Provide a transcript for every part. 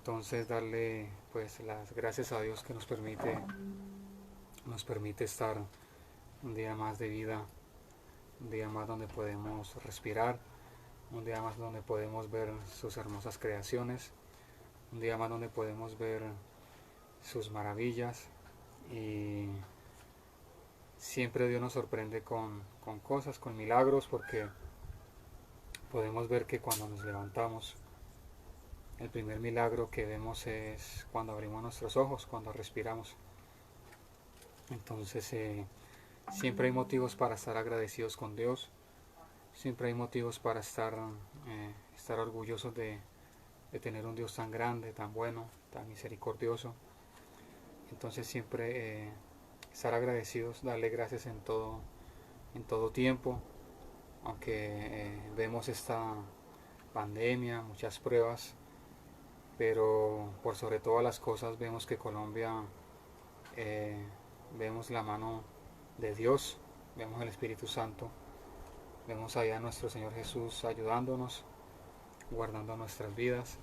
Entonces darle pues las gracias a Dios que nos permite estar un día más de vida, un día más donde podemos respirar, un día más donde podemos ver sus hermosas creaciones, un día más donde podemos ver sus maravillas. Y siempre Dios nos sorprende con cosas, con milagros, porque podemos ver que cuando nos levantamos, el primer milagro que vemos es cuando abrimos nuestros ojos, cuando respiramos. Entonces siempre hay motivos para estar agradecidos con Dios, siempre hay motivos para estar orgullosos de tener un Dios tan grande, tan bueno, tan misericordioso. Entonces siempre estar agradecidos, darle gracias en todo tiempo, aunque vemos esta pandemia, muchas pruebas, pero por sobre todas las cosas vemos que Colombia, eh, vemos la mano de Dios, vemos el Espíritu Santo, vemos allá a nuestro Señor Jesús ayudándonos, guardando nuestras vidas,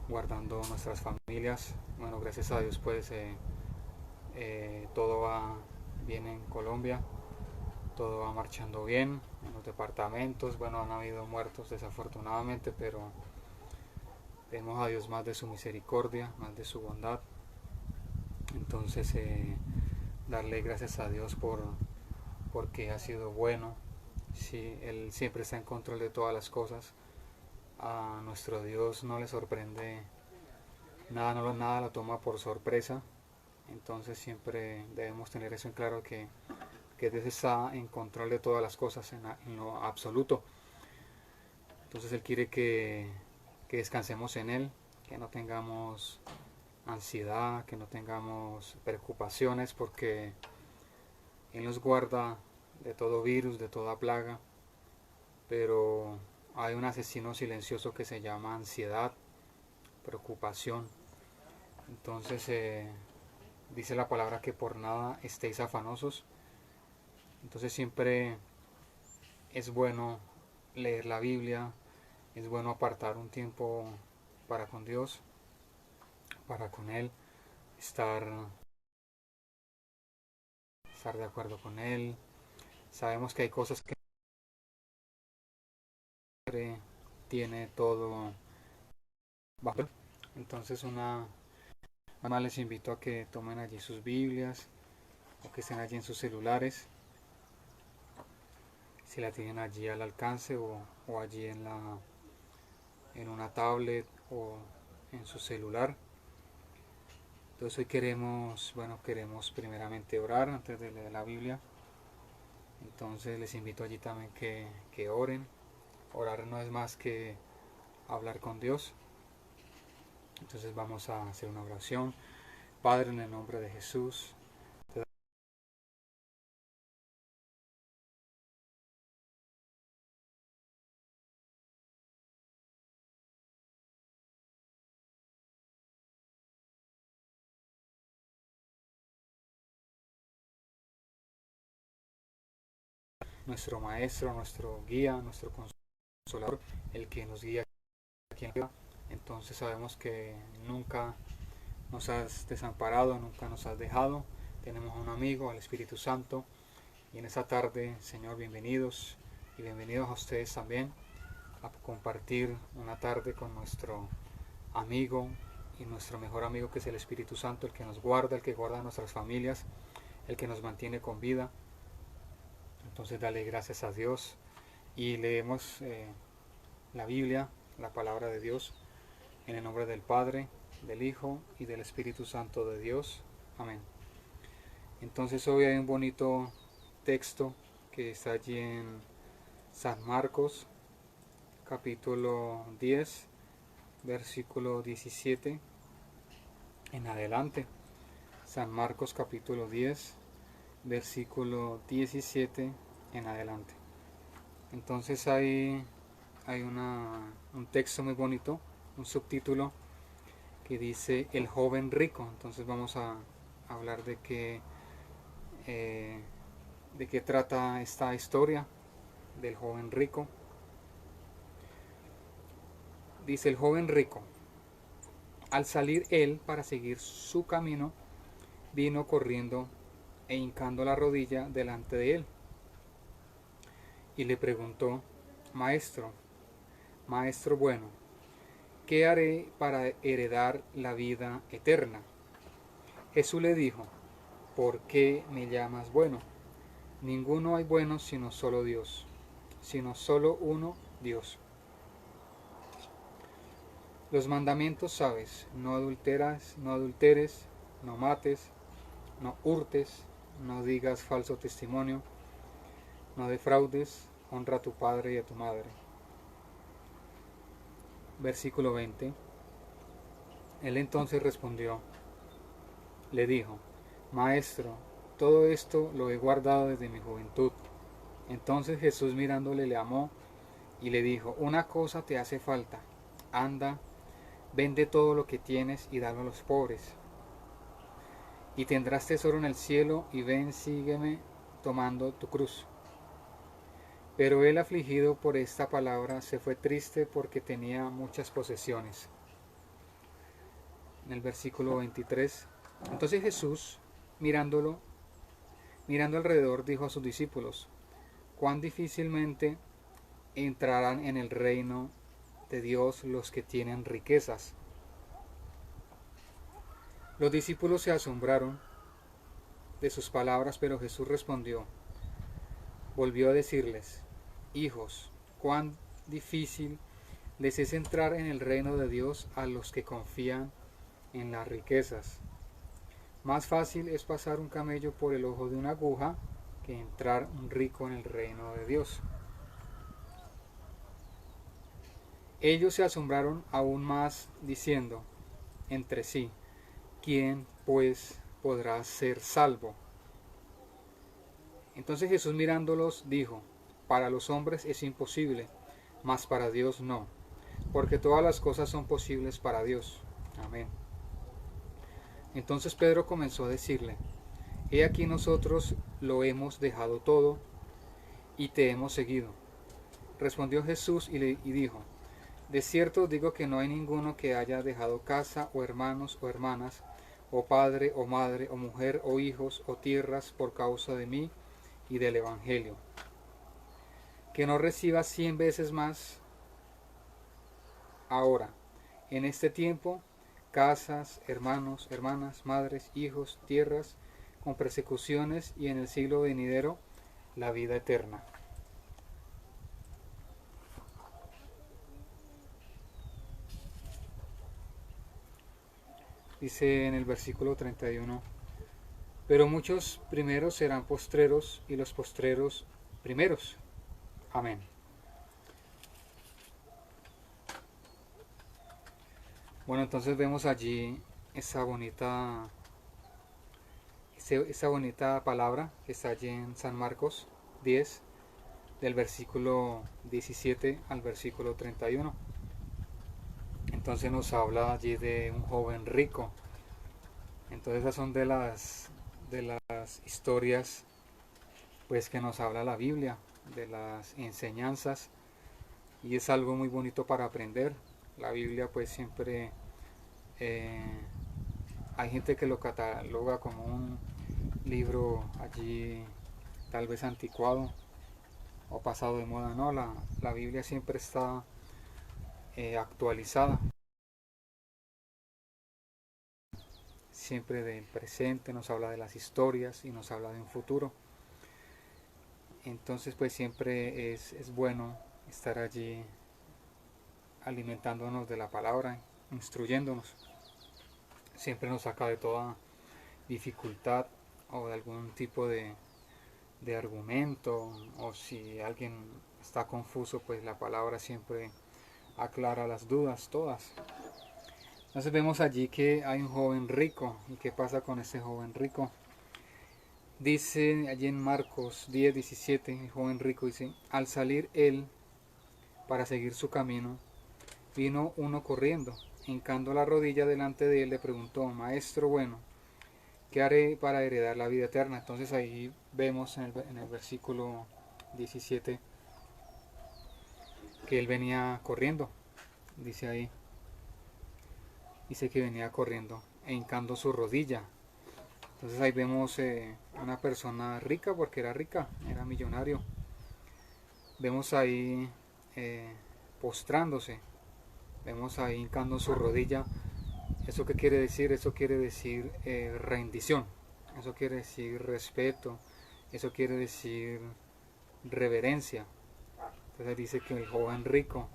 guardando nuestras familias. Bueno, gracias a Dios pues todo va bien en Colombia, todo va marchando bien en los departamentos. Bueno, han habido muertos desafortunadamente, pero vemos a Dios más de su misericordia, más de su bondad. Entonces darle gracias a Dios porque ha sido bueno. Sí, Él siempre está en control de todas las cosas. A nuestro Dios no le sorprende nada, nada lo toma por sorpresa. Entonces siempre debemos tener eso en claro, que Dios está en control de todas las cosas en lo absoluto. Entonces Él quiere que descansemos en Él, que no tengamos ansiedad, que no tengamos preocupaciones, porque Él nos guarda de todo virus, de toda plaga, pero hay un asesino silencioso que se llama ansiedad, preocupación. Entonces dice la palabra que por nada estéis afanosos. Entonces siempre es bueno leer la Biblia, es bueno apartar un tiempo para con Dios, para con Él, estar, estar de acuerdo con Él. Sabemos que hay cosas que tiene todo bajo. Entonces más les invito a que tomen allí sus Biblias o que estén allí en sus celulares, si la tienen allí al alcance o allí en una tablet o en su celular. Entonces hoy queremos primeramente orar antes de leer la Biblia. Entonces les invito allí también que oren. Orar no es más que hablar con Dios. Entonces vamos a hacer una oración. Padre, en el nombre de Jesús, te nuestro Maestro, nuestro guía, nuestro consolador, el que nos guía aquí en la vida. Entonces sabemos que nunca nos has desamparado, nunca nos has dejado. Tenemos a un amigo, al Espíritu Santo. Y en esta tarde, Señor, bienvenidos y bienvenidos a ustedes también a compartir una tarde con nuestro amigo y nuestro mejor amigo, que es el Espíritu Santo, el que nos guarda, el que guarda nuestras familias, el que nos mantiene con vida. Entonces dale gracias a Dios y leemos la Biblia, la palabra de Dios, en el nombre del Padre, del Hijo y del Espíritu Santo de Dios. Amén. Entonces hoy hay un bonito texto que está allí en San Marcos, capítulo 10, versículo 17 en adelante. San Marcos capítulo 10, versículo 17 en adelante. Entonces hay un texto muy bonito, un subtítulo que dice El joven rico. Entonces vamos a hablar eh, de qué trata esta historia del joven rico. Dice: el joven rico Al salir él para seguir su camino, vino corriendo e hincando la rodilla delante de él. Y le preguntó, Maestro, Maestro bueno, ¿qué haré para heredar la vida eterna? Jesús le dijo, ¿por qué me llamas bueno? Ninguno hay bueno sino solo Dios, sino solo uno, Dios. Los mandamientos sabes, no adulteras, no adulteres, no mates, no hurtes, no digas falso testimonio, no defraudes, honra a tu padre y a tu madre. Versículo 20. Él entonces respondió, le dijo, Maestro, todo esto lo he guardado desde mi juventud. Entonces Jesús mirándole le amó y le dijo, una cosa te hace falta, anda, vende todo lo que tienes y dalo a los pobres, y tendrás tesoro en el cielo, y ven, sígueme tomando tu cruz. Pero él, afligido por esta palabra, se fue triste porque tenía muchas posesiones. En el versículo 23, entonces Jesús, mirando alrededor, dijo a sus discípulos, cuán difícilmente entrarán en el reino de Dios los que tienen riquezas. Los discípulos se asombraron de sus palabras, pero Jesús volvió a decirles, hijos, cuán difícil les es entrar en el reino de Dios a los que confían en las riquezas. Más fácil es pasar un camello por el ojo de una aguja que entrar un rico en el reino de Dios. Ellos se asombraron aún más, diciendo entre sí, ¿quién pues podrá ser salvo? Entonces Jesús mirándolos dijo, para los hombres es imposible, mas para Dios no, porque todas las cosas son posibles para Dios. Amén. Entonces Pedro comenzó a decirle, he aquí nosotros lo hemos dejado todo y te hemos seguido. Respondió Jesús y dijo, de cierto digo que no hay ninguno que haya dejado casa o hermanos o hermanas, o padre o madre o mujer o hijos o tierras por causa de mí y del Evangelio, que no reciba 100 veces más ahora, en este tiempo, casas, hermanos, hermanas, madres, hijos, tierras, con persecuciones y en el siglo venidero la vida eterna. Dice en el versículo 31, pero muchos primeros serán postreros y los postreros primeros. Amén. Bueno, entonces vemos allí esa bonita palabra que está allí en San Marcos 10, del versículo 17 al versículo 31. Entonces nos habla allí de un joven rico. Entonces esas son de las historias pues que nos habla la Biblia, de las enseñanzas, y es algo muy bonito para aprender. La Biblia pues siempre hay gente que lo cataloga como un libro allí tal vez anticuado o pasado de moda. No, la Biblia siempre está actualizada, siempre del presente, nos habla de las historias y nos habla de un futuro. Entonces pues siempre es bueno estar allí alimentándonos de la palabra, instruyéndonos. Siempre nos saca de toda dificultad o de algún tipo de argumento, o si alguien está confuso, pues la palabra siempre aclara las dudas todas. Entonces vemos allí que hay un joven rico. ¿Y qué pasa con ese joven rico? Dice allí en Marcos 10:17, el joven rico dice, al salir él para seguir su camino, vino uno corriendo, hincando la rodilla delante de él, le preguntó, Maestro bueno, ¿qué haré para heredar la vida eterna? Entonces ahí vemos en el versículo 17 que él venía corriendo, dice ahí. dice que venía corriendo e hincando su rodilla. Entonces ahí vemos una persona rica, porque era rica, era millonario. Vemos ahí postrándose, vemos ahí hincando su rodilla. ¿Eso qué quiere decir? Eso quiere decir rendición, eso quiere decir respeto, eso quiere decir reverencia. Entonces dice que el joven rico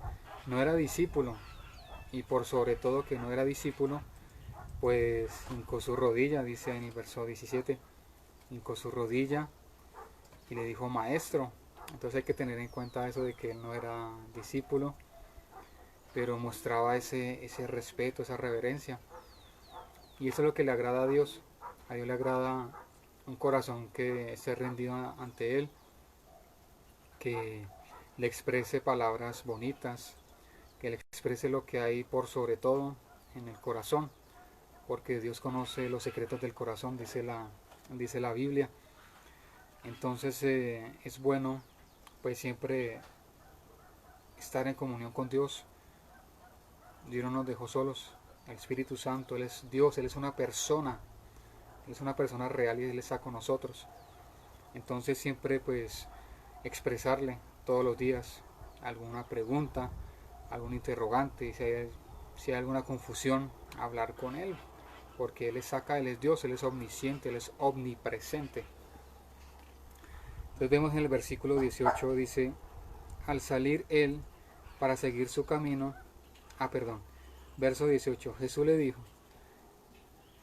no era discípulo, y por sobre todo que no era discípulo, pues hincó su rodilla, dice en el verso 17, hincó su rodilla y le dijo maestro. Entonces hay que tener en cuenta eso de que él no era discípulo, pero mostraba ese respeto, esa reverencia. Y eso es lo que le agrada a Dios. A Dios le agrada un corazón que esté rendido ante Él, que le exprese palabras bonitas, que le exprese lo que hay por sobre todo en el corazón, porque Dios conoce los secretos del corazón, dice la Biblia. Entonces es bueno pues siempre estar en comunión con Dios. Dios no nos dejó solos. El Espíritu Santo, Él es Dios, Él es una persona, Él es una persona real y Él está con nosotros. Entonces siempre pues expresarle todos los días alguna pregunta, algún interrogante, si hay alguna confusión, hablar con Él, porque Él es acá, Él es Dios, Él es omnisciente, Él es omnipresente. Entonces vemos en el versículo 18, dice, al salir Él para seguir su camino, verso 18, Jesús le dijo,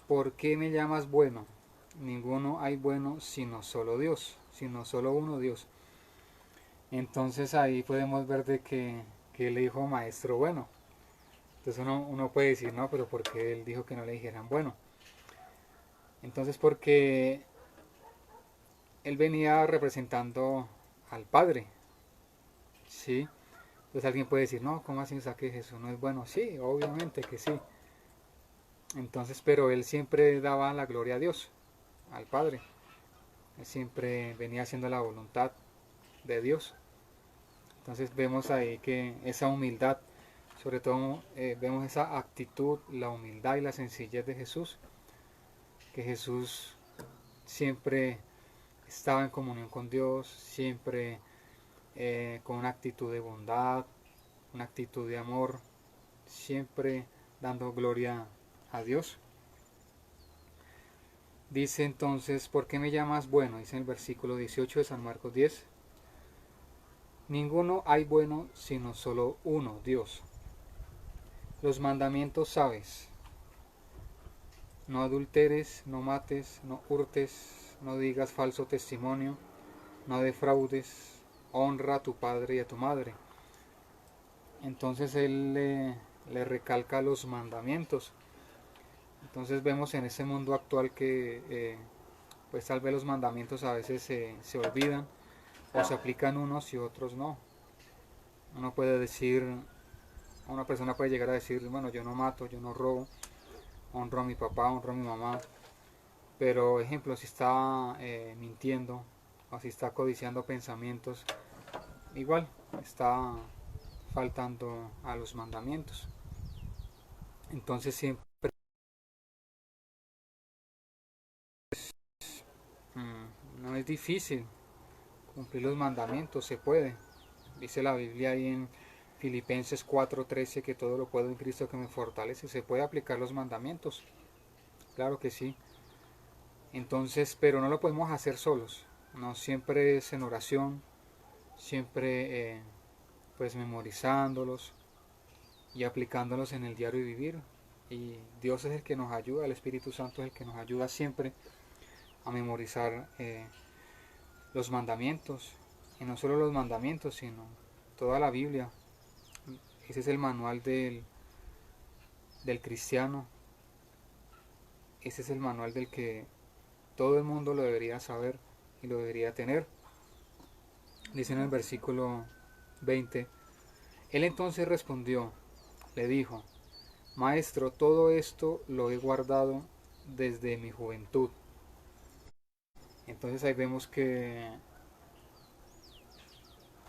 ¿por qué me llamas bueno? Ninguno hay bueno sino solo Dios, sino solo uno Dios. Entonces ahí podemos ver de que él le dijo maestro bueno. Entonces uno puede decir, no, pero ¿por qué él dijo que no le dijeran bueno? Entonces porque él venía representando al Padre, ¿sí? Entonces alguien puede decir, no, ¿cómo así? O sea, que Jesús no es bueno. Sí, obviamente que sí. Entonces, pero él siempre daba la gloria a Dios, al Padre. Él siempre venía haciendo la voluntad de Dios. Entonces vemos ahí que esa humildad, sobre todo vemos esa actitud, la humildad y la sencillez de Jesús, que Jesús siempre estaba en comunión con Dios, siempre con una actitud de bondad, una actitud de amor, siempre dando gloria a Dios. Dice entonces, ¿por qué me llamas bueno? Dice en el versículo 18 de San Marcos 10. Ninguno hay bueno sino solo uno, Dios. Los mandamientos sabes. No adulteres, no mates, no hurtes, no digas falso testimonio, no defraudes, honra a tu padre y a tu madre. Entonces él le recalca los mandamientos. Entonces vemos en este mundo actual que pues tal vez los mandamientos a veces se olvidan o se aplican unos y otros no. Uno puede decir, una persona puede llegar a decir, bueno, yo no mato, yo no robo, honro a mi papá, honro a mi mamá, pero ejemplo, si está mintiendo o si está codiciando pensamientos, igual está faltando a los mandamientos. Entonces siempre no es difícil cumplir los mandamientos, se puede. Dice la Biblia ahí en Filipenses 4:13 que todo lo puedo en Cristo que me fortalece. Se puede aplicar los mandamientos, claro que sí. Entonces, pero no lo podemos hacer solos. No siempre es en oración, siempre pues memorizándolos y aplicándolos en el diario vivir. Y Dios es el que nos ayuda, el Espíritu Santo es el que nos ayuda siempre a memorizar los mandamientos. Y no solo los mandamientos, sino toda la Biblia. Ese es el manual del cristiano. Ese es el manual del que todo el mundo lo debería saber y lo debería tener. Dice en el versículo 20, él entonces respondió, le dijo, Maestro, todo esto lo he guardado desde mi juventud. Entonces ahí vemos que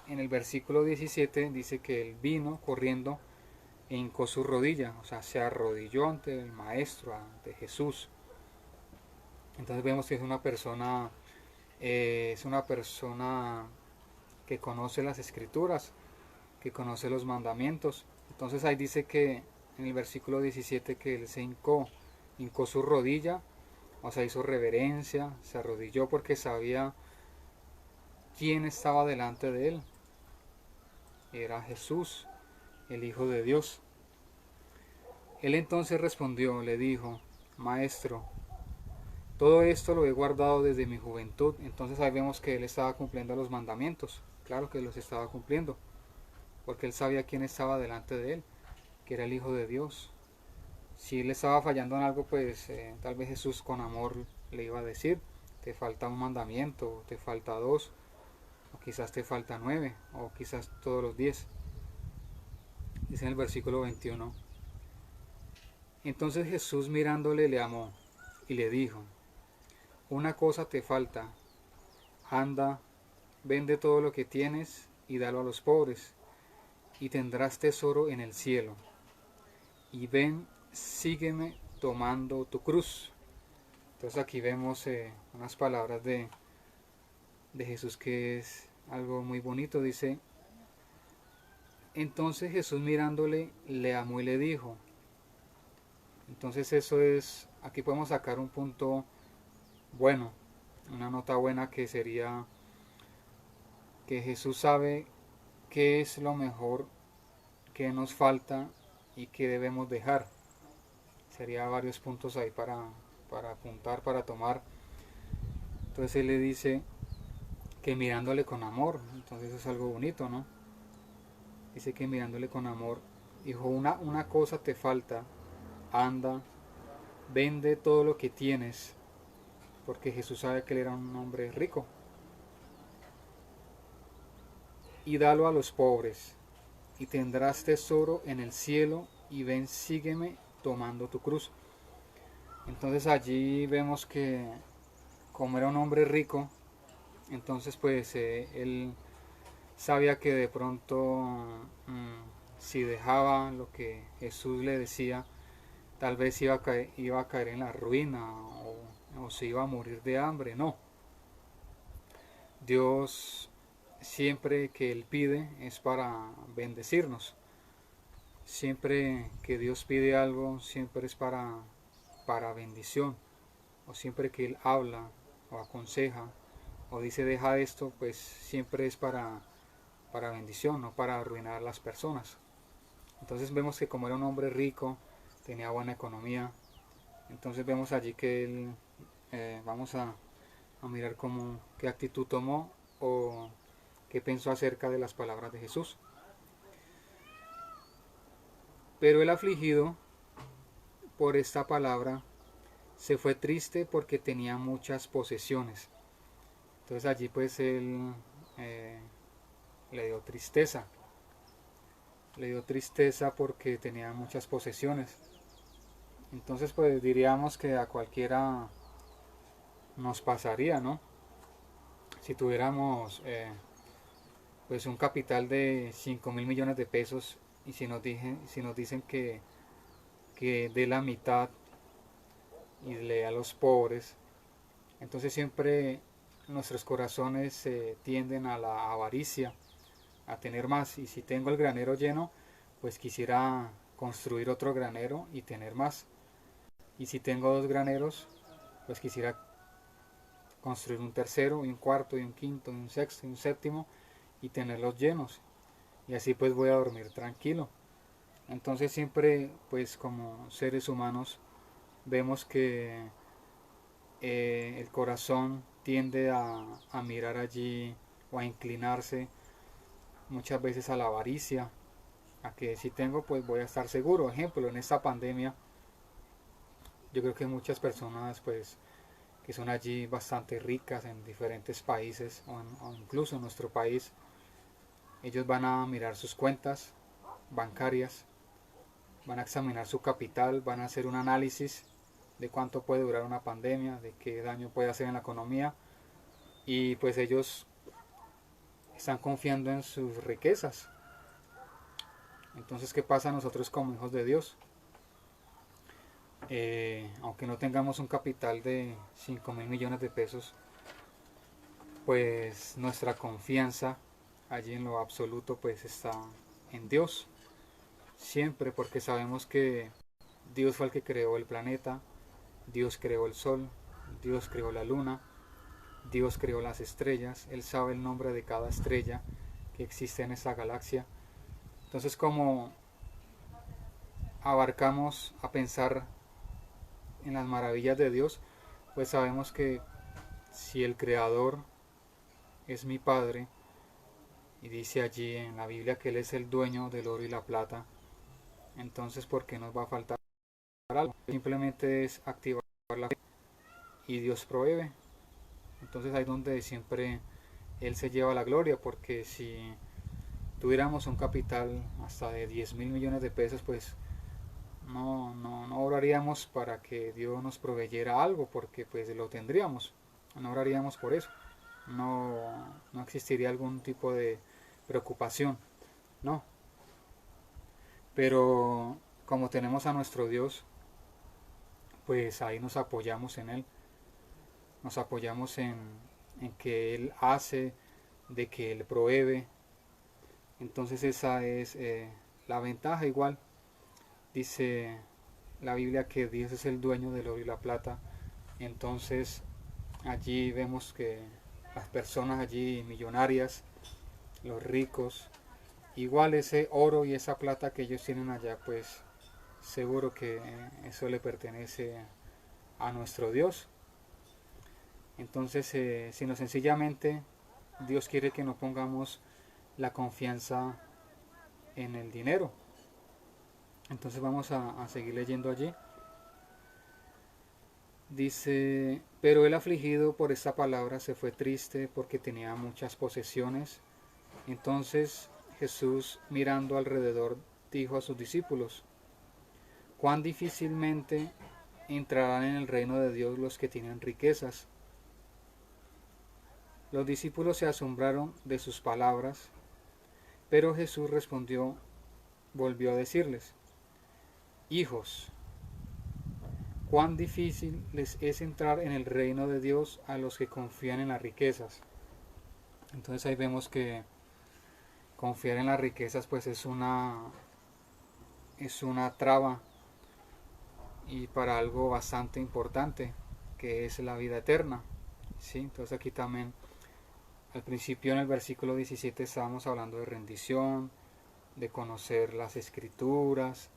en el versículo 17 dice que él vino corriendo e hincó su rodilla, o sea, se arrodilló ante el Maestro, ante Jesús. Entonces vemos que es una persona que conoce las escrituras, que conoce los mandamientos. Entonces ahí dice que en el versículo 17 que él se hincó su rodilla, o sea, hizo reverencia, se arrodilló porque sabía quién estaba delante de él. Era Jesús, el Hijo de Dios. Él entonces respondió, le dijo, Maestro, todo esto lo he guardado desde mi juventud. Entonces ahí vemos que él estaba cumpliendo los mandamientos. Claro que los estaba cumpliendo, porque él sabía quién estaba delante de él, que era el Hijo de Dios. Si él estaba fallando en algo, pues tal vez Jesús con amor le iba a decir, te falta un mandamiento, te falta dos, o quizás te falta 9, o quizás todos los 10. Dice en el versículo 21. Entonces Jesús mirándole le amó y le dijo, una cosa te falta, anda, vende todo lo que tienes y dalo a los pobres, y tendrás tesoro en el cielo. Y ven, sígueme tomando tu cruz. Entonces aquí vemos unas palabras de Jesús que es algo muy bonito. Dice, entonces Jesús mirándole le amó y le dijo. Entonces eso es, aquí podemos sacar un punto bueno, una nota buena, que sería que Jesús sabe qué es lo mejor, qué nos falta y qué debemos dejar. Sería varios puntos ahí para apuntar, para tomar. Entonces él le dice que mirándole con amor, entonces eso es algo bonito, ¿no? Dice que mirándole con amor, dijo, una cosa te falta, anda, vende todo lo que tienes, porque Jesús sabe que él era un hombre rico, y dalo a los pobres, y tendrás tesoro en el cielo, y ven, sígueme tomando tu cruz. Entonces allí vemos que como era un hombre rico, entonces pues él sabía que de pronto si dejaba lo que Jesús le decía, tal vez iba a caer en la ruina o se iba a morir de hambre. No, Dios siempre que Él pide es para bendecirnos. Siempre que Dios pide algo, siempre es para bendición. O siempre que Él habla o aconseja o dice deja esto, pues siempre es para bendición, no para arruinar a las personas. Entonces vemos que como era un hombre rico, tenía buena economía, entonces vemos allí que él, vamos a mirar qué actitud tomó o qué pensó acerca de las palabras de Jesús. Pero el afligido por esta palabra se fue triste porque tenía muchas posesiones. Entonces allí pues él le dio tristeza. Le dio tristeza porque tenía muchas posesiones. Entonces pues diríamos que a cualquiera nos pasaría, ¿no? Si tuviéramos pues un capital de 5.000 millones de pesos y si nos dicen que dé la mitad y le dé a los pobres, entonces siempre nuestros corazones tienden a la avaricia, a tener más. Y si tengo el granero lleno, pues quisiera construir otro granero y tener más. Y si tengo dos graneros, pues quisiera construir un tercero y un cuarto y un quinto y un sexto y un séptimo y tenerlos llenos. Y así pues voy a dormir tranquilo. Entonces siempre pues como seres humanos vemos que el corazón tiende a mirar allí o a inclinarse muchas veces a la avaricia, a que si tengo pues voy a estar seguro. Ejemplo, en esta pandemia yo creo que muchas personas pues que son allí bastante ricas en diferentes países o incluso en nuestro país, ellos van a mirar sus cuentas bancarias, van a examinar su capital, van a hacer un análisis de cuánto puede durar una pandemia, de qué daño puede hacer en la economía, y pues ellos están confiando en sus riquezas. Entonces, ¿qué pasa nosotros como hijos de Dios? Aunque no tengamos un capital de 5.000 millones de pesos, pues nuestra confianza allí en lo absoluto pues está en Dios. Siempre, porque sabemos que Dios fue el que creó el planeta, Dios creó el sol, Dios creó la luna, Dios creó las estrellas, Él sabe el nombre de cada estrella que existe en esta galaxia. Entonces, como abarcamos a pensar en las maravillas de Dios, pues sabemos que si el Creador es mi Padre, y dice allí en la Biblia que Él es el dueño del oro y la plata, entonces ¿por qué nos va a faltar algo? Simplemente es activar la fe y Dios provee. Entonces ahí donde siempre Él se lleva la gloria, porque si tuviéramos un capital hasta de 10.000 millones de pesos, pues no oraríamos para que Dios nos proveyera algo, porque pues lo tendríamos, no oraríamos por eso, no existiría algún tipo de preocupación, no. Pero como tenemos a nuestro Dios, pues ahí nos apoyamos en Él, nos apoyamos en que Él hace, de que Él provee. Entonces esa es la ventaja. Igual dice la Biblia que Dios es el dueño del oro y la plata. Entonces allí vemos que las personas allí millonarias, los ricos, igual ese oro y esa plata que ellos tienen allá, pues seguro que eso le pertenece a nuestro Dios. Entonces, sino sencillamente Dios quiere que no pongamos la confianza en el dinero. Entonces vamos a seguir leyendo allí. Dice, pero el afligido por esta palabra se fue triste porque tenía muchas posesiones. Entonces Jesús, mirando alrededor, dijo a sus discípulos, cuán difícilmente entrarán en el reino de Dios los que tienen riquezas. Los discípulos se asombraron de sus palabras, pero Jesús respondió, volvió a decirles, hijos, cuán difícil les es entrar en el reino de Dios a los que confían en las riquezas. Entonces ahí vemos que confiar en las riquezas pues es una traba y para algo bastante importante, que es la vida eterna. ¿Sí? Entonces aquí también al principio en el versículo 17 estábamos hablando de rendición, de conocer las escrituras,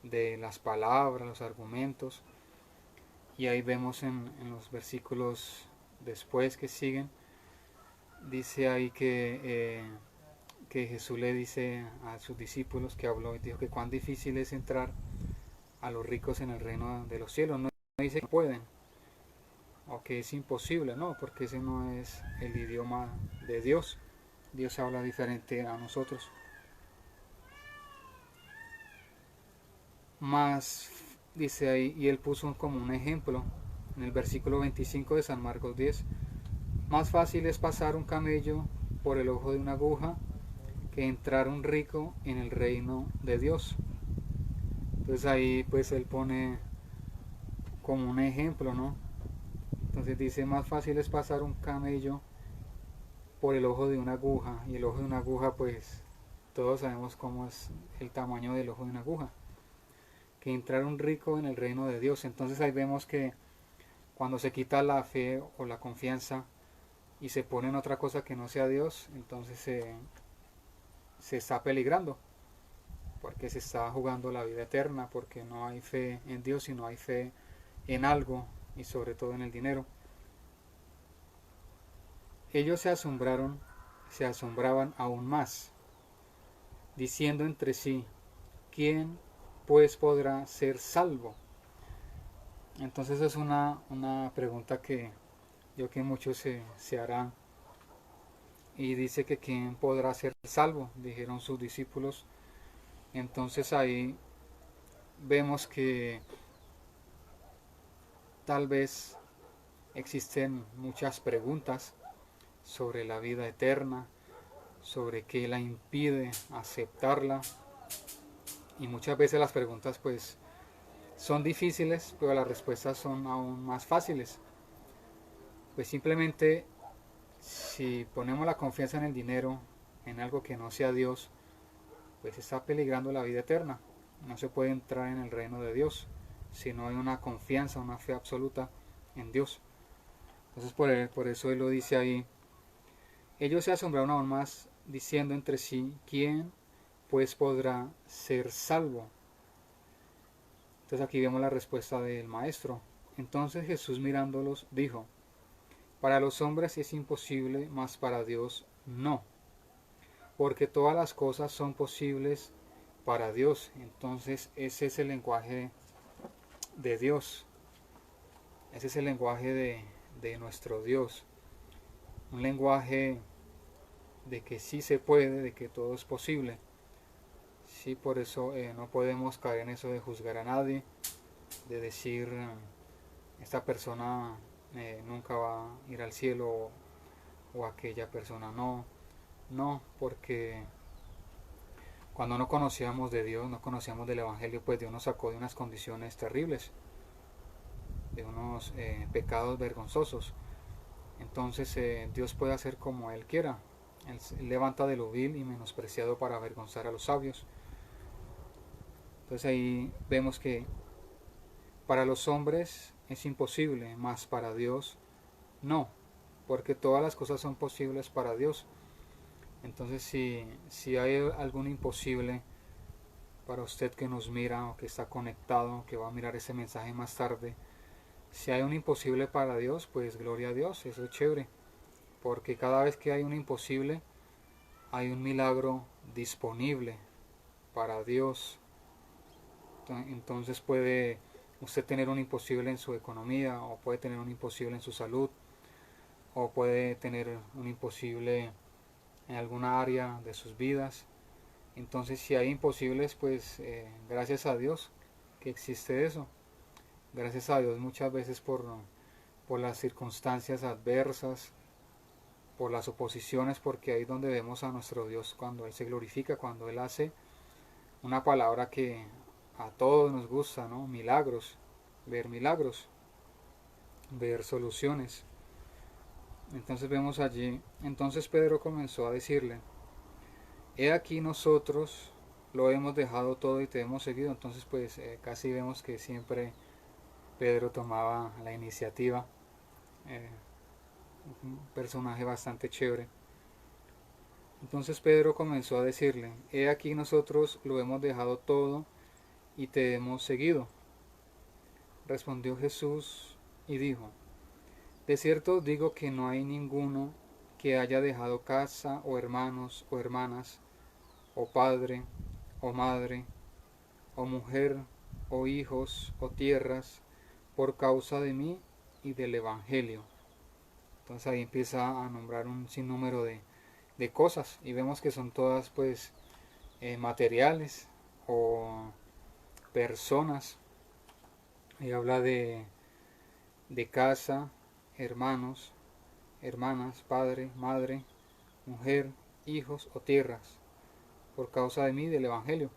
de las palabras, los argumentos. Y ahí vemos en los versículos después que siguen, dice ahí que Jesús le dice a sus discípulos que habló y dijo que cuán difícil es entrar a los ricos en el reino de los cielos. No dice que pueden o que es imposible, no, porque ese no es el idioma de Dios. Dios habla diferente a nosotros. Más dice ahí, y él puso como un ejemplo en el versículo 25 de San Marcos 10, más fácil es pasar un camello por el ojo de una aguja que entrar un rico en el reino de Dios. Entonces ahí pues él pone como un ejemplo, ¿no? Entonces dice, más fácil es pasar un camello por el ojo de una aguja, y el ojo de una aguja pues todos sabemos cómo es el tamaño del ojo de una aguja, que entrar un rico en el reino de Dios. Entonces ahí vemos que cuando se quita la fe o la confianza y se pone en otra cosa que no sea Dios, entonces se está peligrando, porque se está jugando la vida eterna, porque no hay fe en Dios, sino hay fe en algo, y sobre todo en el dinero. Ellos se asombraban aún más, diciendo entre sí, ¿quién pues podrá ser salvo? Entonces es una pregunta que yo que muchos se harán. Y dice que quién podrá ser salvo, dijeron sus discípulos. Entonces ahí vemos que tal vez existen muchas preguntas sobre la vida eterna, sobre qué la impide aceptarla, Y muchas veces las preguntas pues son difíciles, pero las respuestas son aún más fáciles. Pues simplemente si ponemos la confianza en el dinero, en algo que no sea Dios, pues está peligrando la vida eterna. No se puede entrar en el reino de Dios si no hay una confianza, una fe absoluta en Dios. Entonces por eso Él lo dice ahí. Ellos se asombraron aún más diciendo entre sí, ¿quién pues podrá ser salvo? Entonces aquí vemos la respuesta del maestro. Entonces Jesús mirándolos dijo, para los hombres es imposible, mas para Dios no, porque todas las cosas son posibles para Dios. Entonces ese es el lenguaje de Dios, ese es el lenguaje de nuestro Dios, un lenguaje de que sí se puede, de que todo es posible. Sí, por eso no podemos caer en eso de juzgar a nadie, de decir esta persona nunca va a ir al cielo o aquella persona no. No, porque cuando no conocíamos de Dios, no conocíamos del Evangelio, pues Dios nos sacó de unas condiciones terribles, de unos pecados vergonzosos. Entonces Dios puede hacer como Él quiera. Él levanta de lo vil y menospreciado para avergonzar a los sabios. Entonces ahí vemos que para los hombres es imposible, mas para Dios no, porque todas las cosas son posibles para Dios. Entonces si hay algún imposible para usted que nos mira o que está conectado, que va a mirar ese mensaje más tarde, si hay un imposible para Dios, pues gloria a Dios, eso es chévere, porque cada vez que hay un imposible, hay un milagro disponible para Dios. Entonces puede usted tener un imposible en su economía, o puede tener un imposible en su salud, o puede tener un imposible en alguna área de sus vidas. Entonces si hay imposibles, pues gracias a Dios que existe eso. Gracias a Dios muchas veces por las circunstancias adversas, por las oposiciones, porque ahí es donde vemos a nuestro Dios cuando Él se glorifica, cuando Él hace una palabra que a todos nos gusta, ¿no? Milagros, ver soluciones. Entonces vemos allí, entonces Pedro comenzó a decirle, he aquí nosotros lo hemos dejado todo y te hemos seguido. Entonces pues casi vemos que siempre Pedro tomaba la iniciativa, un personaje bastante chévere. Entonces Pedro comenzó a decirle, he aquí nosotros lo hemos dejado todo y te hemos seguido. Respondió Jesús y dijo, de cierto digo que no hay ninguno que haya dejado casa o hermanos o hermanas, o padre o madre, o mujer o hijos o tierras, por causa de mí y del Evangelio. Entonces ahí empieza a nombrar un sinnúmero de cosas y vemos que son todas pues materiales o personas. Y habla de casa, hermanos, hermanas, padre, madre, mujer, hijos o tierras, por causa de mí y del Evangelio.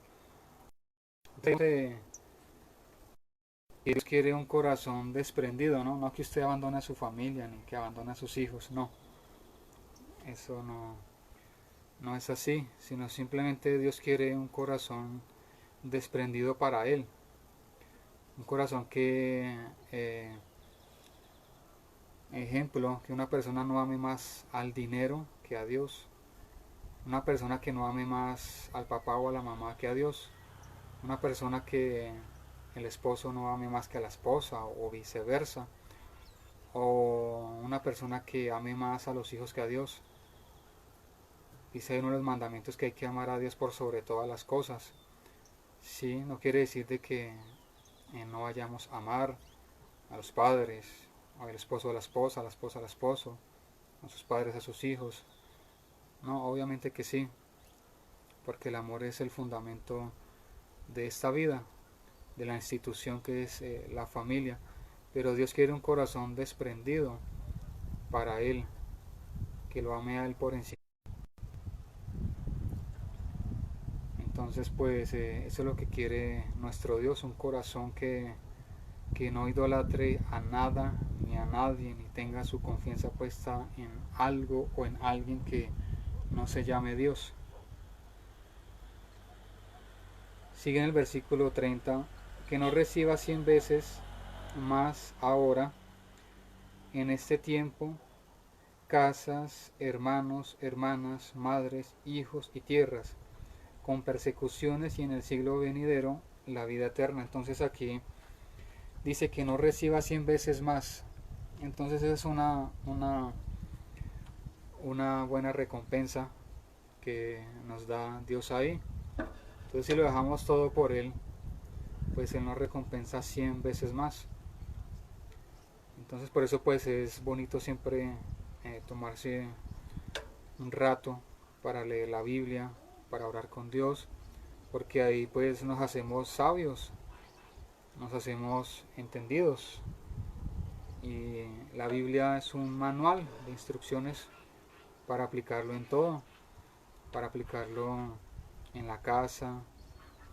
Entonces, Dios quiere un corazón desprendido, ¿no? No que usted abandone a su familia ni que abandone a sus hijos, no. Eso no es así, sino simplemente Dios quiere un corazón desprendido para Él. Un corazón que, ejemplo, que una persona no ame más al dinero que a Dios. Una persona que no ame más al papá o a la mamá que a Dios. Una persona que el esposo no ame más que a la esposa o viceversa. O una persona que ame más a los hijos que a Dios. Dice uno de los mandamientos que hay que amar a Dios por sobre todas las cosas. Sí, no quiere decir de que no vayamos a amar a los padres, o el esposo a la esposa al esposo, a sus padres a sus hijos. No, obviamente que sí, porque el amor es el fundamento de esta vida, de la institución que es la familia. Pero Dios quiere un corazón desprendido para Él, que lo ame a Él por encima. Entonces pues eso es lo que quiere nuestro Dios, un corazón que no idolatre a nada ni a nadie, ni tenga su confianza puesta en algo o en alguien que no se llame Dios. Sigue en el versículo 30, que no reciba 100 veces más ahora, en este tiempo, casas, hermanos, hermanas, madres, hijos y tierras, con persecuciones, y en el siglo venidero la vida eterna. Entonces aquí dice que no reciba 100 veces más. Entonces es una buena recompensa que nos da Dios ahí. Entonces si lo dejamos todo por Él, pues Él nos recompensa 100 veces más. Entonces por eso pues es bonito siempre tomarse un rato para leer la Biblia, para orar con Dios, porque ahí pues nos hacemos sabios, nos hacemos entendidos. Y la Biblia es un manual de instrucciones para aplicarlo en todo, para aplicarlo en la casa,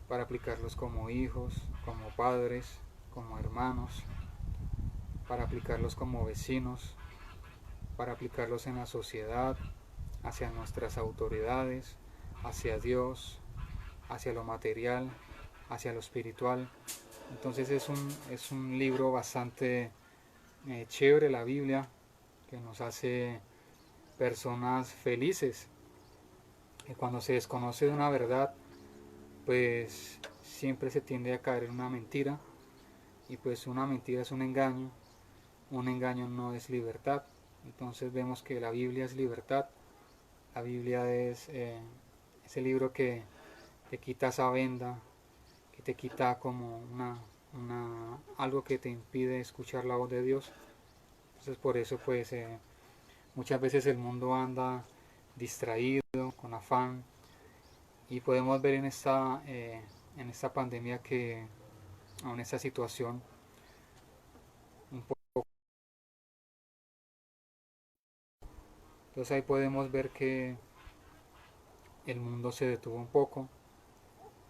para aplicarlos como hijos, como padres, como hermanos, para aplicarlos como vecinos, para aplicarlos en la sociedad, hacia nuestras autoridades, hacia Dios, hacia lo material, hacia lo espiritual. Entonces es un libro bastante chévere, la Biblia, que nos hace personas felices. Y cuando se desconoce de una verdad, pues siempre se tiende a caer en una mentira, y pues una mentira es un engaño no es libertad. Entonces vemos que la Biblia es libertad. La Biblia es ese libro que te quita esa venda, que te quita como algo que te impide escuchar la voz de Dios. Entonces por eso pues muchas veces el mundo anda distraído, con afán, y podemos ver en esta pandemia que, en esta situación, un poco. Entonces ahí podemos ver que el mundo se detuvo un poco.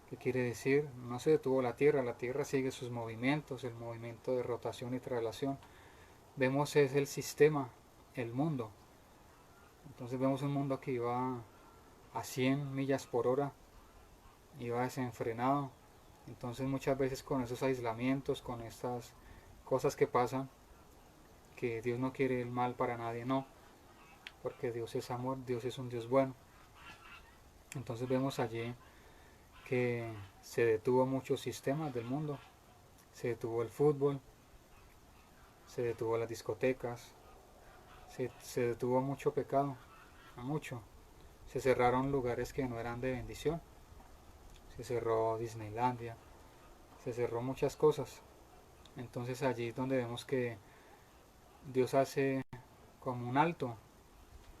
¿Qué quiere decir? No se detuvo la Tierra sigue sus movimientos, el movimiento de rotación y traslación. Vemos es el sistema, el mundo. Entonces vemos un mundo que iba a 100 millas por hora, iba desenfrenado. Entonces muchas veces con esos aislamientos, con estas cosas que pasan, que Dios no quiere el mal para nadie, no, porque Dios es amor, Dios es un Dios bueno. Entonces vemos allí que se detuvo muchos sistemas del mundo, se detuvo el fútbol, se detuvo las discotecas, se detuvo mucho pecado, mucho. Se cerraron lugares que no eran de bendición, se cerró Disneylandia, se cerró muchas cosas. Entonces allí es donde vemos que Dios hace como un alto,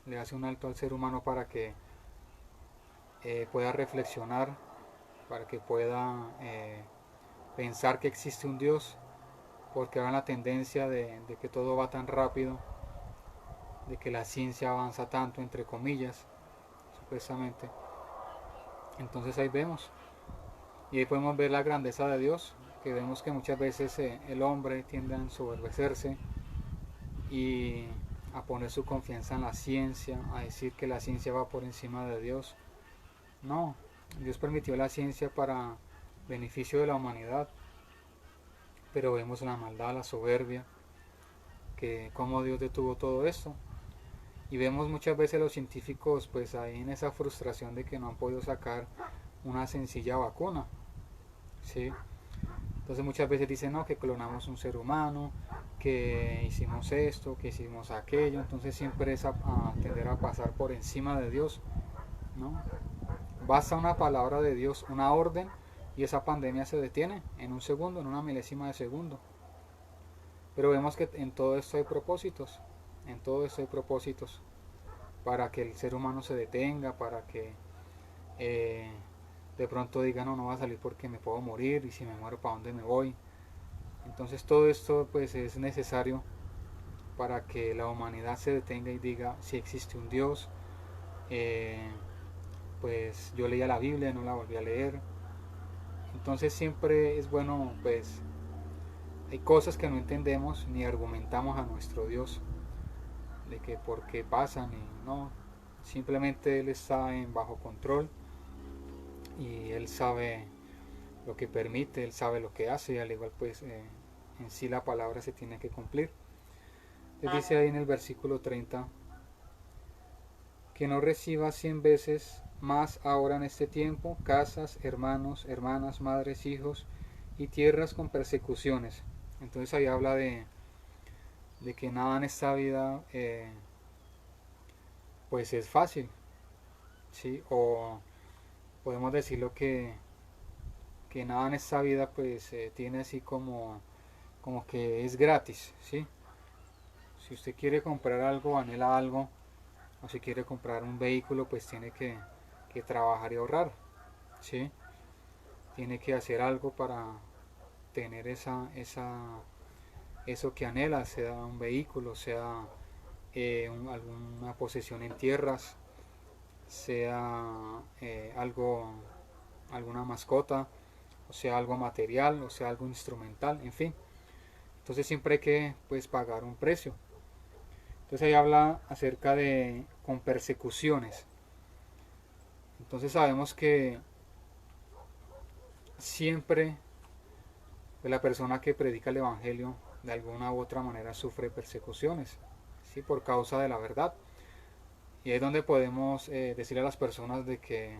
le hace un alto al ser humano para que pueda reflexionar, para que pueda pensar que existe un Dios, porque ahora la tendencia de que todo va tan rápido, de que la ciencia avanza tanto, entre comillas, supuestamente. Entonces ahí vemos, y ahí podemos ver la grandeza de Dios, que vemos que muchas veces el hombre tiende a ensoberbecerse y a poner su confianza en la ciencia, a decir que la ciencia va por encima de Dios. No, Dios permitió la ciencia para beneficio de la humanidad, pero vemos la maldad, la soberbia, que cómo Dios detuvo todo esto. Y vemos muchas veces los científicos pues ahí en esa frustración de que no han podido sacar una sencilla vacuna, ¿sí? Entonces muchas veces dicen, no, que clonamos un ser humano, que hicimos esto, que hicimos aquello. Entonces siempre es a tender a pasar por encima de Dios, ¿no? Basta una palabra de Dios, una orden, y esa pandemia se detiene en un segundo, en una milésima de segundo. Pero vemos que en todo esto hay propósitos, en todo esto hay propósitos, para que el ser humano se detenga, para que de pronto diga, no, no va a salir porque me puedo morir, y si me muero, ¿para dónde me voy? Entonces todo esto pues es necesario para que la humanidad se detenga y diga si existe un Dios, pues yo leía la Biblia, no la volví a leer. Entonces siempre es bueno, pues hay cosas que no entendemos ni argumentamos a nuestro Dios de que por qué pasan y no, simplemente Él está en bajo control y Él sabe lo que permite, Él sabe lo que hace y al igual pues en sí la palabra se tiene que cumplir. Les dice ahí en el versículo 30 que no reciba 100 veces más ahora en este tiempo casas, hermanos, hermanas, madres, hijos y tierras con persecuciones. Entonces ahí habla de que nada en esta vida pues es fácil, ¿sí? O podemos decirlo que nada en esta vida pues tiene así como que es gratis, ¿sí? Si usted quiere comprar algo, anhela algo, o si quiere comprar un vehículo, pues tiene que trabajar y ahorrar, ¿sí? Tiene que hacer algo para tener eso que anhela, sea un vehículo, sea alguna posesión en tierras, sea alguna mascota, o sea algo material, o sea algo instrumental, en fin. Entonces siempre hay que pues pagar un precio. Entonces ahí habla acerca de con persecuciones. Entonces sabemos que siempre la persona que predica el evangelio de alguna u otra manera sufre persecuciones, ¿sí? Por causa de la verdad. Y ahí es donde podemos decirle a las personas de que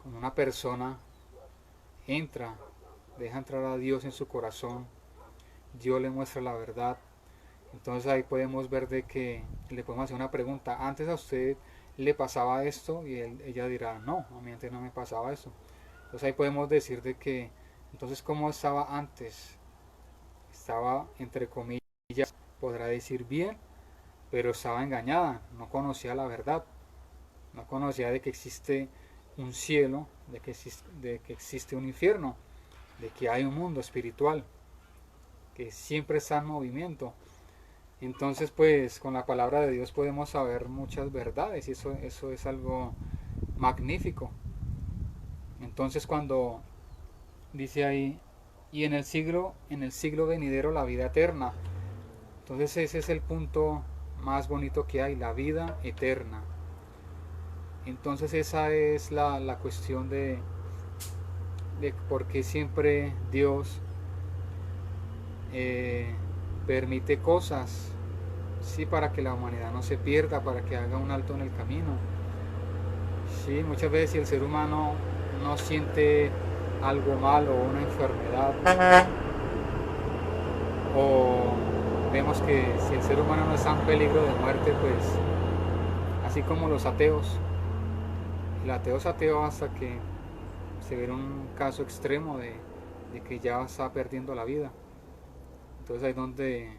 cuando una persona entra, deja entrar a Dios en su corazón, Dios le muestra la verdad. Entonces ahí podemos ver de que le podemos hacer una pregunta. ¿Antes a usted le pasaba esto? Y ella dirá, no, a mí antes no me pasaba eso. Entonces ahí podemos decir de que, entonces ¿cómo estaba antes? Estaba, entre comillas, podrá decir bien, pero estaba engañada, no conocía la verdad, no conocía de que existe un cielo, de que existe un infierno, de que hay un mundo espiritual, que siempre está en movimiento. Entonces pues con la palabra de Dios podemos saber muchas verdades y eso es algo magnífico. Entonces cuando dice ahí, y en el siglo venidero la vida eterna, entonces ese es el punto más bonito que hay, la vida eterna. Entonces esa es la cuestión de por qué siempre Dios eh, permite cosas, sí, para que la humanidad no se pierda, para que haga un alto en el camino. Sí, muchas veces si el ser humano no siente algo malo o una enfermedad, o vemos que si el ser humano no está en peligro de muerte, pues así como los ateos, el ateo es ateo hasta que se ve un caso extremo de que ya está perdiendo la vida. Entonces ahí es donde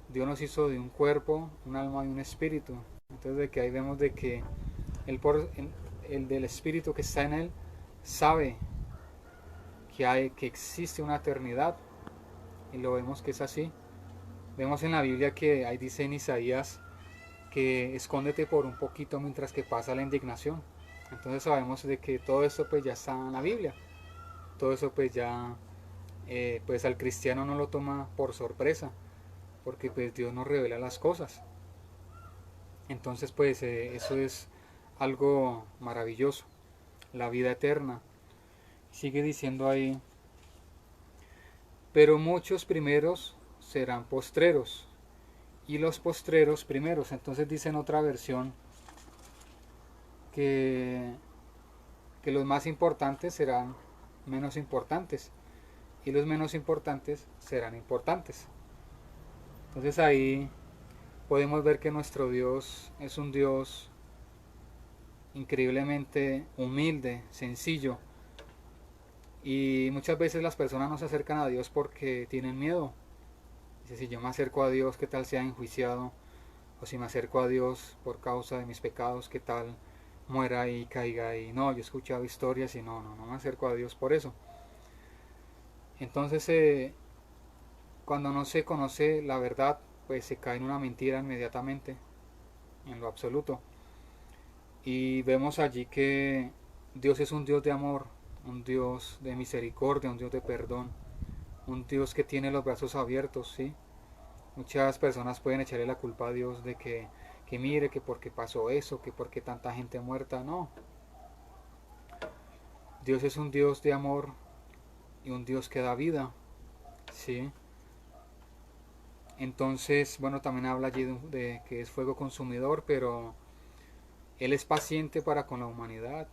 Dios nos hizo de un cuerpo, un alma y un espíritu. Entonces de que ahí vemos de que el del espíritu que está en él sabe que existe una eternidad y lo vemos que es así. Vemos en la Biblia que ahí dice en Isaías que escóndete por un poquito mientras que pasa la indignación. Entonces sabemos de que todo esto pues ya está en la Biblia. Todo eso pues ya pues al cristiano no lo toma por sorpresa, porque pues Dios nos revela las cosas. Entonces pues eso es algo maravilloso, la vida eterna. Sigue diciendo ahí, pero muchos primeros serán postreros y los postreros primeros. Entonces dice en otra versión que, que los más importantes serán menos importantes y los menos importantes serán importantes. Entonces ahí podemos ver que nuestro Dios es un Dios increíblemente humilde, sencillo. Y muchas veces las personas no se acercan a Dios porque tienen miedo. Dice, si yo me acerco a Dios, ¿qué tal sea enjuiciado? O si me acerco a Dios por causa de mis pecados, ¿qué tal muera y caiga? Y no, yo he escuchado historias y no me acerco a Dios por eso. Entonces, cuando no se conoce la verdad, pues se cae en una mentira inmediatamente, en lo absoluto. Y vemos allí que Dios es un Dios de amor, un Dios de misericordia, un Dios de perdón, un Dios que tiene los brazos abiertos, ¿sí? Muchas personas pueden echarle la culpa a Dios de que mire, que porque pasó eso, que porque tanta gente muerta. No, Dios es un Dios de amor y un Dios que da vida, ¿sí? Entonces, bueno, también habla allí de que es fuego consumidor, pero Él es paciente para con la humanidad.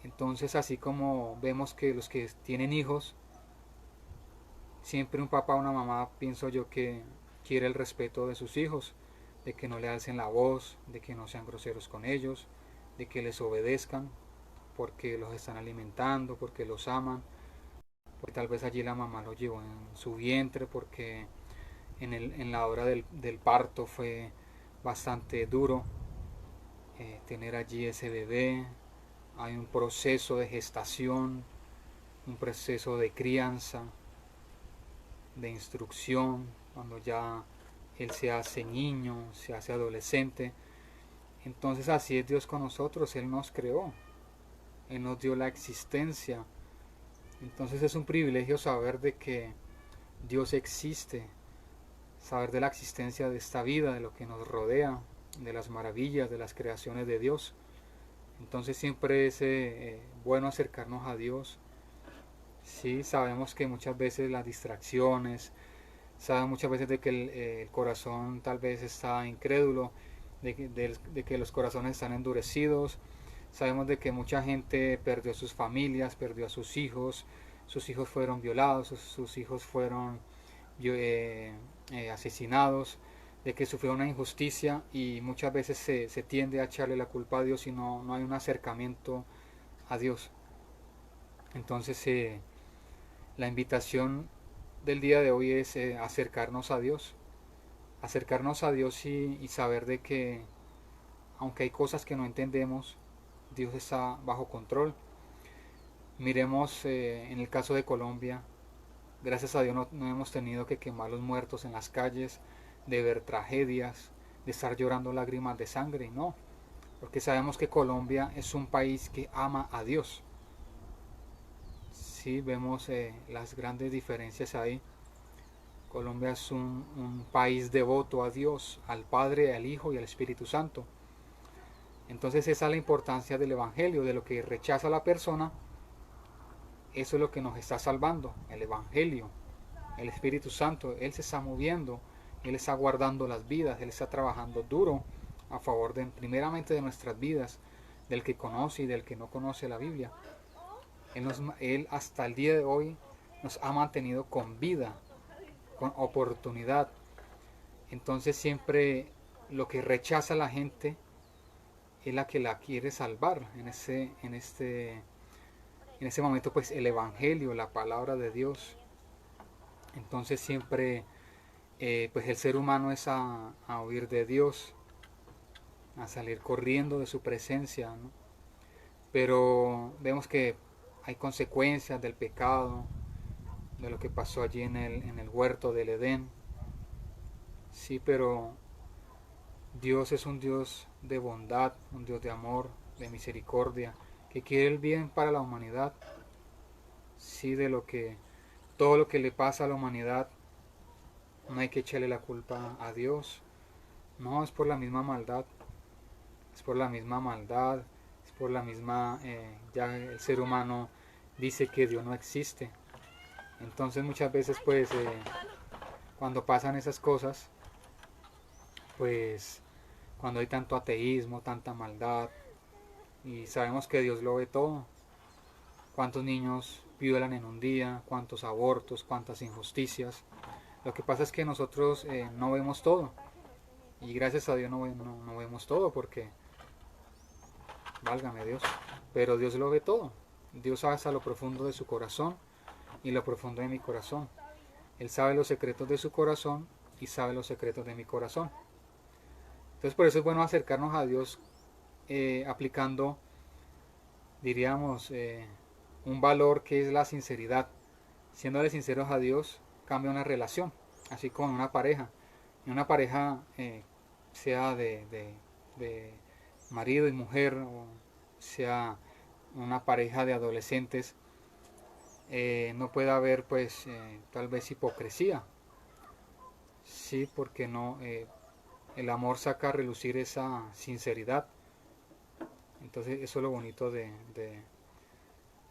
Entonces, así como vemos que los que tienen hijos, siempre un papá o una mamá, pienso yo, que quiere el respeto de sus hijos, de que no le alcen la voz, de que no sean groseros con ellos, de que les obedezcan, porque los están alimentando, porque los aman, porque tal vez allí la mamá lo llevó en su vientre, porque en la hora del parto fue bastante duro tener allí ese bebé. Hay un proceso de gestación, un proceso de crianza, de instrucción, cuando ya él se hace niño, se hace adolescente. Entonces así es Dios con nosotros, Él nos creó, Él nos dio la existencia. Entonces es un privilegio saber de que Dios existe, saber de la existencia de esta vida, de lo que nos rodea, de las maravillas, de las creaciones de Dios. Entonces siempre es bueno acercarnos a Dios. Sí, sabemos que muchas veces las distracciones, sabemos muchas veces de que el corazón tal vez está incrédulo, de que los corazones están endurecidos. Sabemos de que mucha gente perdió sus familias, perdió a sus hijos fueron violados, sus hijos fueron asesinados, de que sufrió una injusticia y muchas veces se tiende a echarle la culpa a Dios y no hay un acercamiento a Dios. Entonces la invitación del día de hoy es acercarnos a Dios y saber de que aunque hay cosas que no entendemos, Dios está bajo control. Miremos en el caso de Colombia, gracias a Dios no hemos tenido que quemar los muertos en las calles, de ver tragedias, de estar llorando lágrimas de sangre, no, porque sabemos que Colombia es un país que ama a Dios. Sí, vemos las grandes diferencias ahí. Colombia es un país devoto a Dios, al Padre, al Hijo y al Espíritu Santo. Entonces esa es la importancia del Evangelio, de lo que rechaza la persona, eso es lo que nos está salvando, el Evangelio, el Espíritu Santo. Él se está moviendo, Él está guardando las vidas, Él está trabajando duro a favor primeramente de nuestras vidas, del que conoce y del que no conoce la Biblia. Él hasta el día de hoy nos ha mantenido con vida, con oportunidad. Entonces siempre lo que rechaza la gente es la que la quiere salvar en ese momento, pues el Evangelio, la palabra de Dios. Entonces siempre pues el ser humano es a huir de Dios, a salir corriendo de su presencia, ¿no? Pero vemos que hay consecuencias del pecado, de lo que pasó allí en el huerto del Edén. Sí, pero Dios es un Dios de bondad, un Dios de amor, de misericordia, que quiere el bien para la humanidad. Sí, todo lo que le pasa a la humanidad, no hay que echarle la culpa a Dios. No, es por la misma maldad, es por la misma maldad, es por la misma, ya el ser humano dice que Dios no existe. Entonces muchas veces pues cuando pasan esas cosas, pues cuando hay tanto ateísmo, tanta maldad, y sabemos que Dios lo ve todo, cuántos niños violan en un día, cuántos abortos, cuántas injusticias. Lo que pasa es que nosotros no vemos todo, y gracias a Dios no vemos todo porque, válgame Dios, pero Dios lo ve todo. Dios sabe hasta lo profundo de su corazón y lo profundo de mi corazón. Él sabe los secretos de su corazón y sabe los secretos de mi corazón. Entonces por eso es bueno acercarnos a Dios aplicando, diríamos, un valor que es la sinceridad. Siéndole sinceros a Dios cambia una relación, así como una pareja. Y una pareja sea de marido y mujer, o sea una pareja de adolescentes, no puede haber pues tal vez hipocresía, sí, porque no, el amor saca a relucir esa sinceridad. Entonces eso es lo bonito de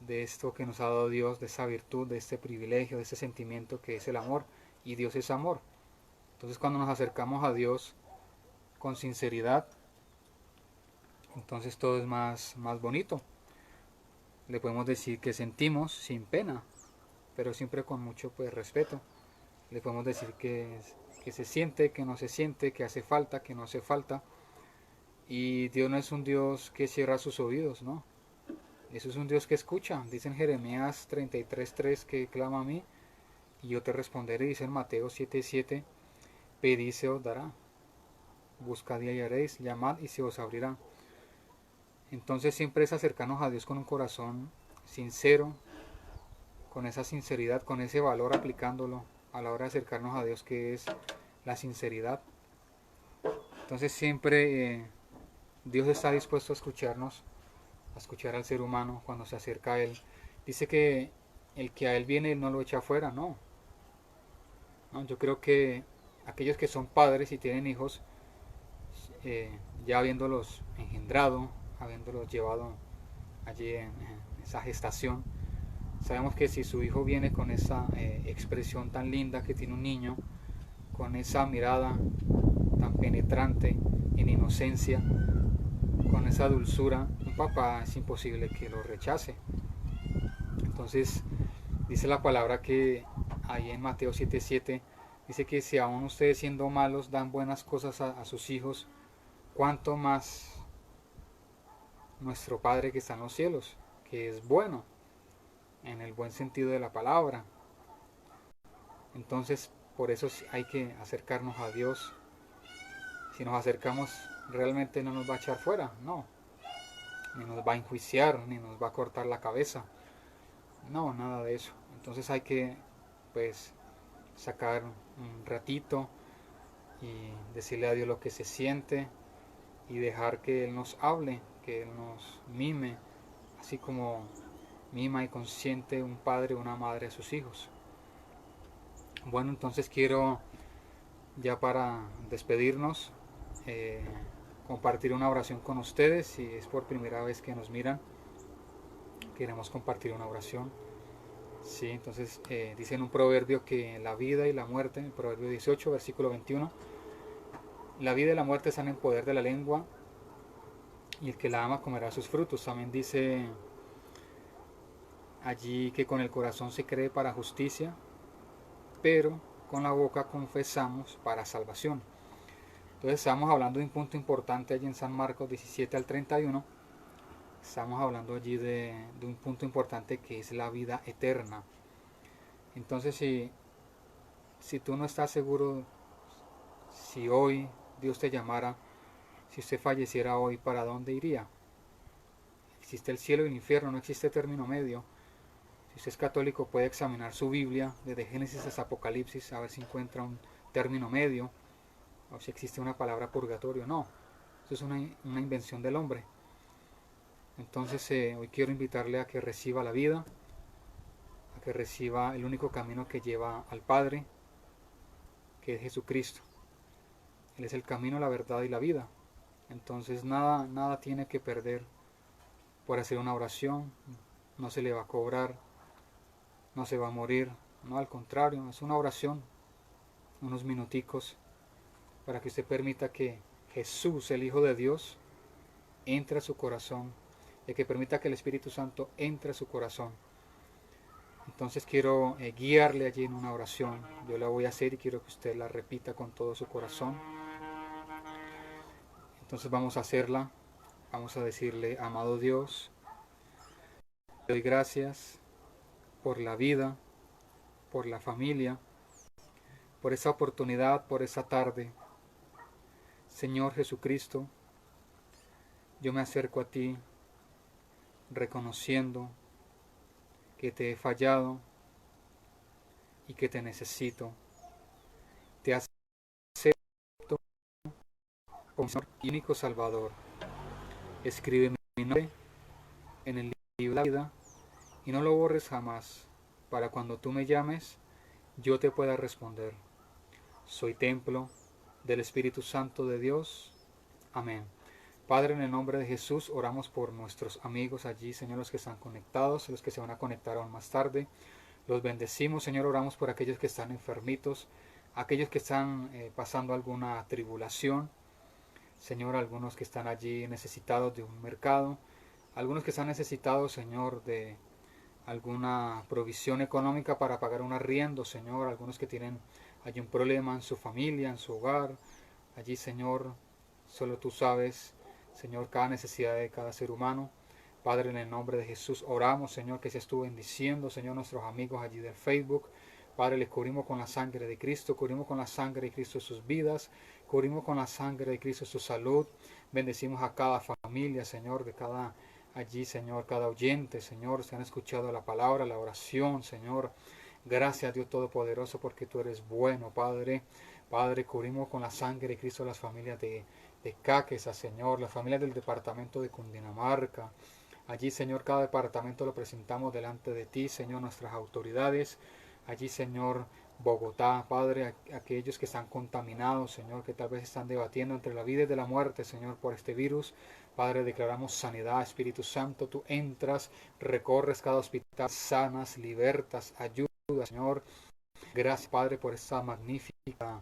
esto que nos ha dado Dios, de esa virtud, de este privilegio, de este sentimiento que es el amor, y Dios es amor. Entonces cuando nos acercamos a Dios con sinceridad, entonces todo es más bonito. Le podemos decir que sentimos sin pena, pero siempre con mucho pues respeto. Le podemos decir que se siente, que no se siente, que hace falta, que no hace falta. Y Dios no es un Dios que cierra sus oídos, ¿no? Eso es un Dios que escucha. Dice en Jeremías 33:3 que clama a mí y yo te responderé. Dice en Mateo 7:7, pedid y se os dará. Buscad y hallaréis, llamad y se os abrirá. Entonces siempre es acercarnos a Dios con un corazón sincero, con esa sinceridad, con ese valor aplicándolo a la hora de acercarnos a Dios, que es la sinceridad. Entonces siempre Dios está dispuesto a escucharnos, a escuchar al ser humano cuando se acerca a Él. Dice que el que a Él viene, Él no lo echa afuera, no. No, yo creo que aquellos que son padres y tienen hijos, ya habiéndolos engendrado, habiéndolos llevado allí en esa gestación, sabemos que si su hijo viene con esa expresión tan linda que tiene un niño, con esa mirada tan penetrante en inocencia, con esa dulzura, un papá es imposible que lo rechace. Entonces dice la palabra que ahí en Mateo 7:7 dice que si aún ustedes siendo malos dan buenas cosas a sus hijos, cuánto más nuestro Padre que está en los cielos, que es bueno, en el buen sentido de la palabra. Entonces por eso hay que acercarnos a Dios. Si nos acercamos realmente no nos va a echar fuera, no, ni nos va a enjuiciar, ni nos va a cortar la cabeza, no, nada de eso. Entonces hay que pues sacar un ratito y decirle a Dios lo que se siente y dejar que Él nos hable, que Él nos mime, así como mima y consiente un padre o una madre a sus hijos. Bueno, entonces quiero ya para despedirnos compartir una oración con ustedes. Si es por primera vez que nos miran, queremos compartir una oración. Sí, entonces dice en un proverbio que la vida y la muerte, en el proverbio 18, versículo 21, la vida y la muerte están en poder de la lengua y el que la ama comerá sus frutos. También dice allí que con el corazón se cree para justicia, pero con la boca confesamos para salvación. Entonces estamos hablando de un punto importante allí en San Marcos 17 al 31. Estamos hablando allí de un punto importante que es la vida eterna. Entonces si tú no estás seguro, si hoy Dios te llamara, si usted falleciera hoy, ¿para dónde iría? Existe el cielo y el infierno, no existe término medio. Si usted es católico puede examinar su Biblia desde Génesis hasta Apocalipsis a ver si encuentra un término medio o si existe una palabra purgatorio. No, eso es una invención del hombre. Entonces hoy quiero invitarle a que reciba la vida, a que reciba el único camino que lleva al Padre, que es Jesucristo. Él es el camino, la verdad y la vida. Entonces nada tiene que perder por hacer una oración. No se le va a cobrar, no se va a morir. No, al contrario, es una oración, unos minuticos, para que usted permita que Jesús, el Hijo de Dios, entre a su corazón y que permita que el Espíritu Santo entre a su corazón. Entonces quiero guiarle allí en una oración. Yo la voy a hacer y quiero que usted la repita con todo su corazón. Entonces vamos a hacerla. Vamos a decirle: amado Dios, te doy gracias por la vida, por la familia, por esa oportunidad, por esa tarde. Señor Jesucristo, yo me acerco a ti reconociendo que te he fallado y que te necesito. Te acepto como Señor y único Salvador. Escribe mi nombre en el libro de la vida y no lo borres jamás, para cuando tú me llames, yo te pueda responder. Soy templo del Espíritu Santo de Dios. Amén. Padre, en el nombre de Jesús, oramos por nuestros amigos allí, Señor, los que están conectados, los que se van a conectar aún más tarde. Los bendecimos, Señor, oramos por aquellos que están enfermitos, aquellos que están pasando alguna tribulación. Señor, algunos que están allí necesitados de un mercado, algunos que están necesitados, Señor, de alguna provisión económica para pagar un arriendo, Señor, algunos que tienen allí un problema en su familia, en su hogar. Allí, Señor, solo tú sabes, Señor, cada necesidad de cada ser humano. Padre, en el nombre de Jesús, oramos, Señor, que seas tú bendiciendo, Señor, nuestros amigos allí del Facebook. Padre, les cubrimos con la sangre de Cristo, cubrimos con la sangre de Cristo sus vidas, cubrimos con la sangre de Cristo su salud. Bendecimos a cada familia, Señor, de cada allí, Señor, cada oyente, Señor, se han escuchado la palabra, la oración, Señor. Gracias, Dios Todopoderoso, porque tú eres bueno, Padre. Padre, cubrimos con la sangre de Cristo las familias de Caquesa, Señor, las familias del departamento de Cundinamarca. Allí, Señor, cada departamento lo presentamos delante de ti, Señor, nuestras autoridades. Allí, Señor, Bogotá, Padre, aquellos que están contaminados, Señor, que tal vez están debatiendo entre la vida y de la muerte, Señor, por este virus. Padre, declaramos sanidad, Espíritu Santo, tú entras, recorres cada hospital, sanas, libertas, ayuda, Señor. Gracias, Padre, por esta magnífica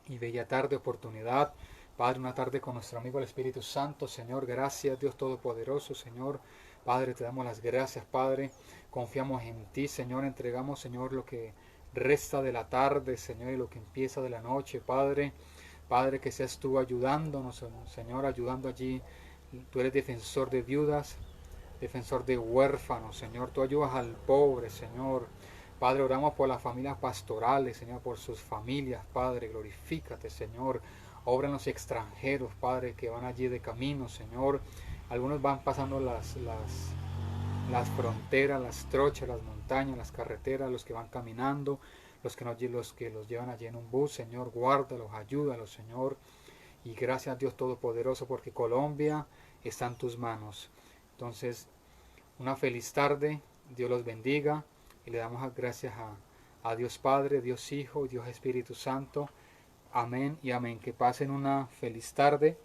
y bella tarde, oportunidad. Padre, una tarde con nuestro amigo el Espíritu Santo, Señor. Gracias, Dios Todopoderoso, Señor. Padre, te damos las gracias, Padre. Confiamos en ti, Señor. Entregamos, Señor, lo que resta de la tarde, Señor, y lo que empieza de la noche, Padre. Padre, que seas tú ayudándonos, Señor, ayudando allí. Tú eres defensor de viudas, defensor de huérfanos, Señor. Tú ayudas al pobre, Señor. Padre, oramos por las familias pastorales, Señor, por sus familias, Padre. Glorifícate, Señor. Obra en los extranjeros, Padre, que van allí de camino, Señor. Algunos van pasando las fronteras, las trochas, las montañas, las carreteras, los que van caminando, los que los llevan allí en un bus, Señor, guárdalos, ayúdalos, Señor. Y gracias a Dios Todopoderoso, porque Colombia está en tus manos. Entonces, una feliz tarde, Dios los bendiga y le damos gracias a Dios Padre, Dios Hijo, Dios Espíritu Santo. Amén y amén. Que pasen una feliz tarde.